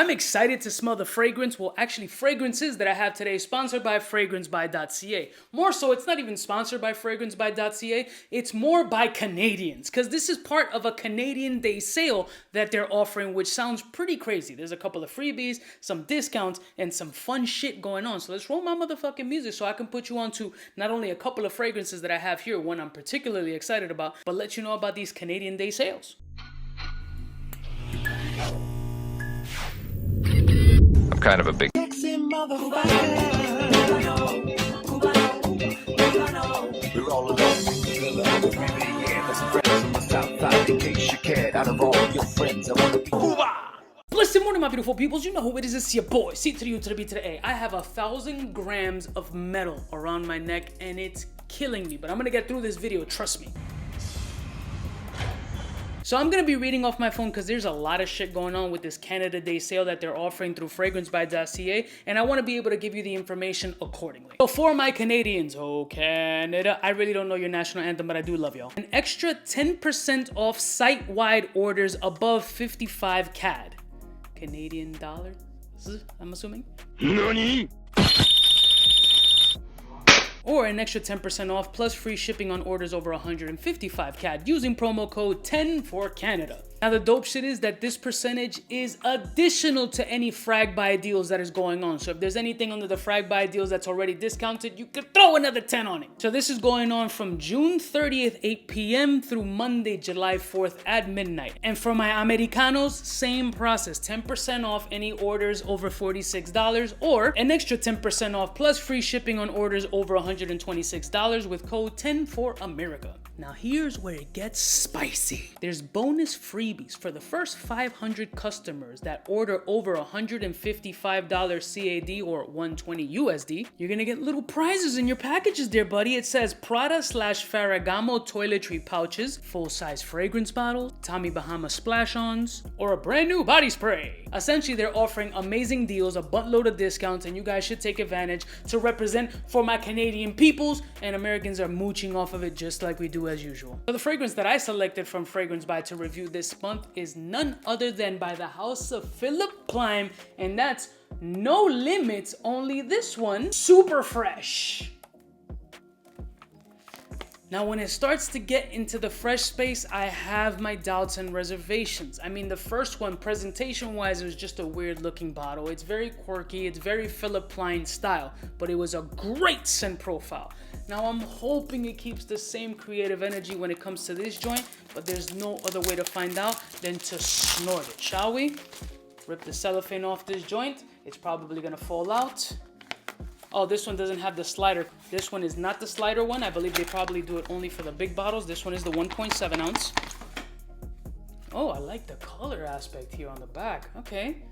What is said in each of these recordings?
I'm excited to smell the fragrance, well actually fragrances that I have today, sponsored by Fragrancebuy.Ca. More so, it's not even sponsored by Fragrancebuy.Ca, it's more by Canadians, because this is part of a Canadian Day sale that they're offering, which sounds pretty crazy. There's a couple of freebies, some discounts, and some fun shit going on. So let's roll my motherfucking music so I can put you on to not only a couple of fragrances that I have here, one I'm particularly excited about, but let you know about these Canadian Day sales. I'm kind of a big Blessed morning, my beautiful peoples. You know who it is. It's your boy, C to the U to the B to the A. I have 1,000 grams of metal around my neck and it's killing me, but I'm gonna get through this video, trust me. So I'm going to be reading off my phone because there's a lot of shit going on with this Canada Day sale that they're offering through Fragrancebuy.Ca, and I want to be able to give you the information accordingly. So for my Canadians, oh Canada, I really don't know your national anthem, but I do love y'all. An extra 10% off site-wide orders above 55 CAD. Canadian dollars, I'm assuming? NANI? Or an extra 10% off plus free shipping on orders over 155 CAD using promo code 10 for Canada. Now the dope shit is that this percentage is additional to any Frag-Buy deals that is going on. So if there's anything under the Frag-Buy deals that's already discounted, you could throw another 10 on it. So this is going on from June 30th, 8 p.m. through Monday, July 4th at midnight. And for my Americanos, same process, 10% off any orders over $46 or an extra 10% off plus free shipping on orders over $126 with code 10 for America. Now here's where it gets spicy. There's bonus freebies for the first 500 customers that order over $155 CAD or 120 USD. You're gonna get little prizes in your packages there, buddy. It says Prada/Ferragamo toiletry pouches, full-size fragrance bottles, Tommy Bahama splash-ons, or a brand new body spray. Essentially, they're offering amazing deals, a buttload of discounts, and you guys should take advantage to represent for my Canadian peoples, and Americans are mooching off of it just like we do as usual. So the fragrance that I selected from Fragrancebuy to review this month is none other than by the house of Phillip Plein, and that's No Limits, only this one, Super Fresh. Now, when it starts to get into the fresh space, I have my doubts and reservations. I mean, the first one, presentation-wise, was just a weird-looking bottle. It's very quirky, it's very Phillip Plein style, but it was a great scent profile. Now, I'm hoping it keeps the same creative energy when it comes to this joint, but there's no other way to find out than to snort it, shall we? Rip the cellophane off this joint. It's probably gonna fall out. Oh, this one doesn't have the slider. This one is not the slider one. I believe they probably do it only for the big bottles. This one is the 1.7 ounce. Oh, I like the color aspect here on the back. Okay.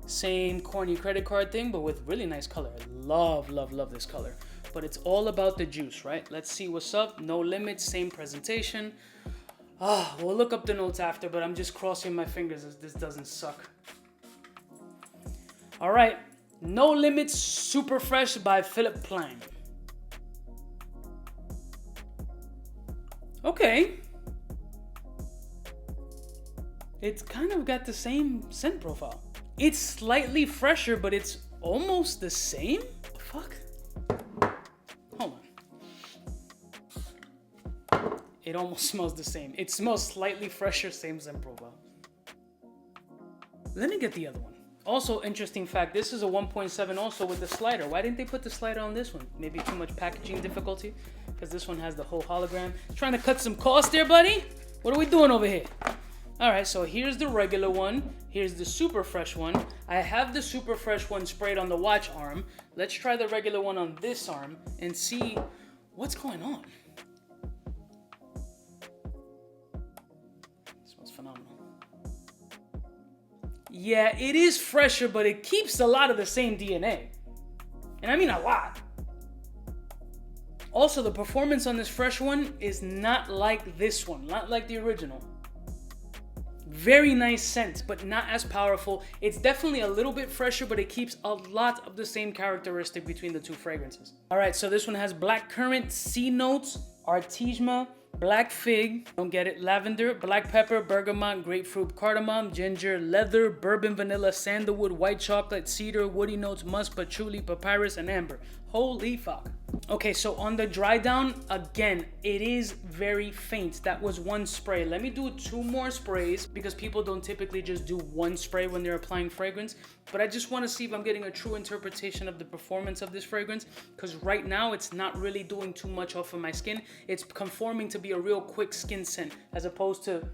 Same corny credit card thing, but with really nice color. I love, love, love this color. But it's all about the juice, right? Let's see what's up. No Limits, same presentation. We'll look up the notes after, but I'm just crossing my fingers as this doesn't suck. All right. No Limits Super Fresh by Phillip Plein. Okay. It's kind of got the same scent profile. It's slightly fresher, but it's almost the same? Fuck. Hold on. It almost smells the same. It smells slightly fresher, same scent profile. Let me get the other one. Also, interesting fact, this is a 1.7 also with the slider. Why didn't they put the slider on this one? Maybe too much packaging difficulty? Because this one has the whole hologram. Trying to cut some cost there, buddy? What are we doing over here? Alright, so here's the regular one. Here's the Super Fresh one. I have the Super Fresh one sprayed on the watch arm. Let's try the regular one on this arm and see what's going on. It smells phenomenal. Yeah, it is fresher, but it keeps a lot of the same DNA. And I mean a lot. Also, the performance on this fresh one is not like this one, not like the original. Very nice scent, but not as powerful. It's definitely a little bit fresher, but it keeps a lot of the same characteristic between the two fragrances. All right, so this one has blackcurrant, sea notes, artesma, black fig, don't get it, lavender, black pepper, bergamot, grapefruit, cardamom, ginger, leather, bourbon, vanilla, sandalwood, white chocolate, cedar, woody notes, musk, patchouli, papyrus, and amber. Holy fuck. Okay, so on the dry down, again, it is very faint. That was one spray. Let me do 2 more sprays because people don't typically just do 1 spray when they're applying fragrance. But I just want to see if I'm getting a true interpretation of the performance of this fragrance, because right now it's not really doing too much off of my skin. It's conforming to be a real quick skin scent, as opposed to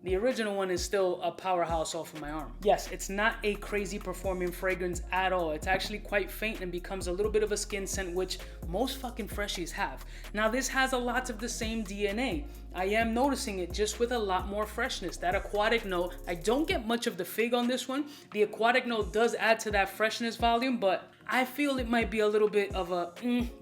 the original one is still a powerhouse off of my arm. Yes, it's not a crazy performing fragrance at all. It's actually quite faint and becomes a little bit of a skin scent, which most fucking freshies have. Now this has a lot of the same DNA. I am noticing it just with a lot more freshness. That aquatic note, I don't get much of the fig on this one. The aquatic note does add to that freshness volume, but I feel it might be a little bit of a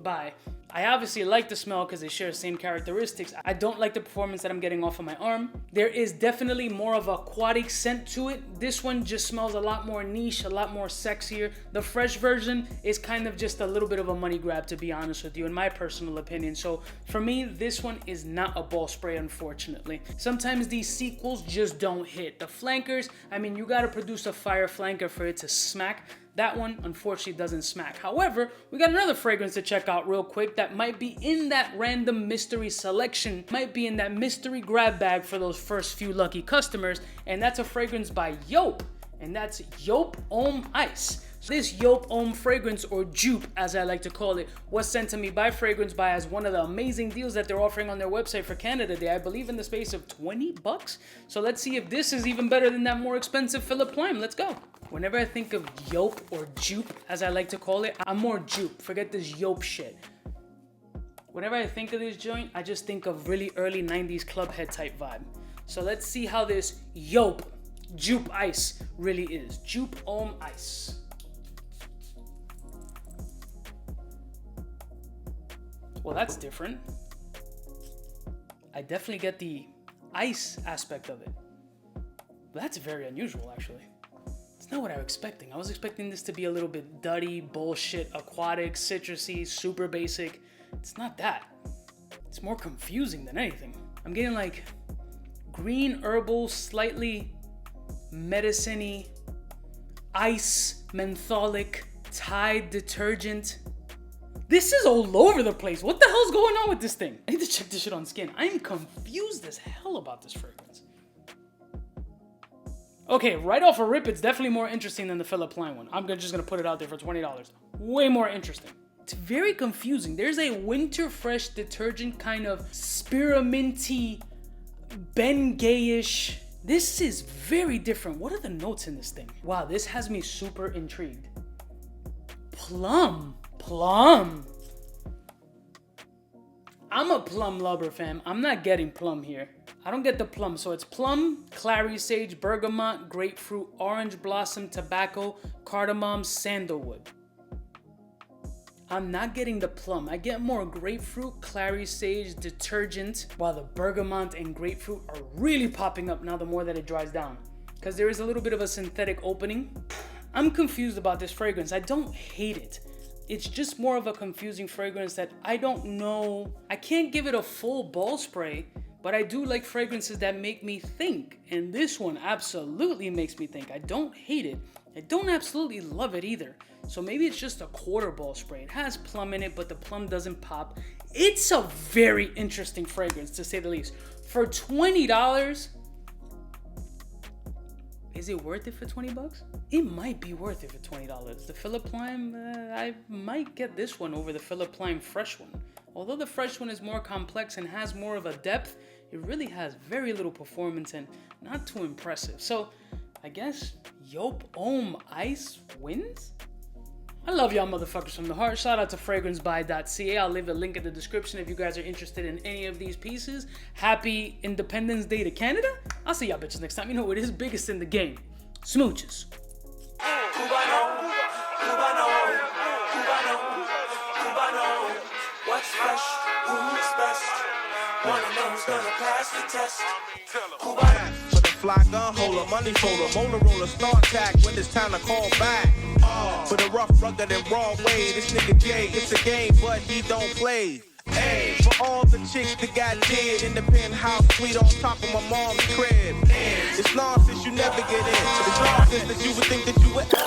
bye. I obviously like the smell because they share the same characteristics. I don't like the performance that I'm getting off of my arm. There is definitely more of an aquatic scent to it. This one just smells a lot more niche, a lot more sexier. The fresh version is kind of just a little bit of a money grab, to be honest with you, in my personal opinion. So for me, this one is not a ball spray, unfortunately. Sometimes these sequels just don't hit. The flankers, I mean, you gotta produce a fire flanker for it to smack. That one, unfortunately, doesn't smack. However, we got another fragrance to check out real quick that might be in that random mystery selection, might be in that mystery grab bag for those first few lucky customers, and that's a fragrance by Yop, and that's Yop Homme Ice. This Yop Homme fragrance, or Jupe as I like to call it, was sent to me by Fragrancebuy as one of the amazing deals that they're offering on their website for Canada Day, I believe in the space of $20. So let's see if this is even better than that more expensive Phillip Plein. Let's go. Whenever I think of Yop or Jupe as I like to call it, I'm more Jupe. Forget this Yop shit. Whenever I think of this joint, I just think of really early 90s club head type vibe. So let's see how this Yop Jupe Ice really is. Jupe Homme Ice. Well, that's different. I definitely get the ice aspect of it. That's very unusual, actually. It's not what I was expecting. I was expecting this to be a little bit duddy, bullshit, aquatic, citrusy, super basic. It's not that. It's more confusing than anything. I'm getting like green herbal, slightly medicine-y, ice, mentholic, Tide detergent. This is all over the place. What the hell's going on with this thing? I need to check this shit on skin. I'm confused as hell about this fragrance. Okay, right off a rip, it's definitely more interesting than the Phillip Plein one. I'm just gonna put it out there for $20. Way more interesting. It's very confusing. There's a winter fresh detergent kind of spearminty, Bengay-ish. This is very different. What are the notes in this thing? Wow, this has me super intrigued. Plum. I'm a plum lover, fam. I'm not getting plum here. I don't get the plum. So it's plum, clary sage, bergamot, grapefruit, orange blossom, tobacco, cardamom, sandalwood. I'm not getting the plum. I get more grapefruit, clary sage, detergent, while the bergamot and grapefruit are really popping up now the more that it dries down, because there is a little bit of a synthetic opening. I'm confused about this fragrance. I don't hate it. It's just more of a confusing fragrance that I don't know. I can't give it a full ball spray, but I do like fragrances that make me think. And this one absolutely makes me think. I don't hate it. I don't absolutely love it either. So maybe it's just a quarter ball spray. It has plum in it, but the plum doesn't pop. It's a very interesting fragrance, to say the least. For $20, is it worth it for 20 bucks? It might be worth it for $20. The Phillip Plein, I might get this one over the Phillip Plein fresh one. Although the fresh one is more complex and has more of a depth, it really has very little performance and not too impressive. So I guess Yop Homme Ice wins? I love y'all motherfuckers from the heart. Shout out to Fragrancebuy.Ca. I'll leave a link in the description if you guys are interested in any of these pieces. Happy Independence Day to Canada. I'll see y'all bitches next time. You know what it is, biggest in the game. Smooches. Cubaknow, what's fresh, who's best? Wanna know who's gonna pass the test? Cubaknow. For the fly gun holder, money folder, Motorola start tack when it's time to call back. For the rough, rugged, and raw way, this nigga Jay, it's a game, but he don't play. Hey. For all the chicks that got dead in the penthouse suite on top of my mom's crib. It's nonsense, you never get in. It's nonsense that you would think that you would.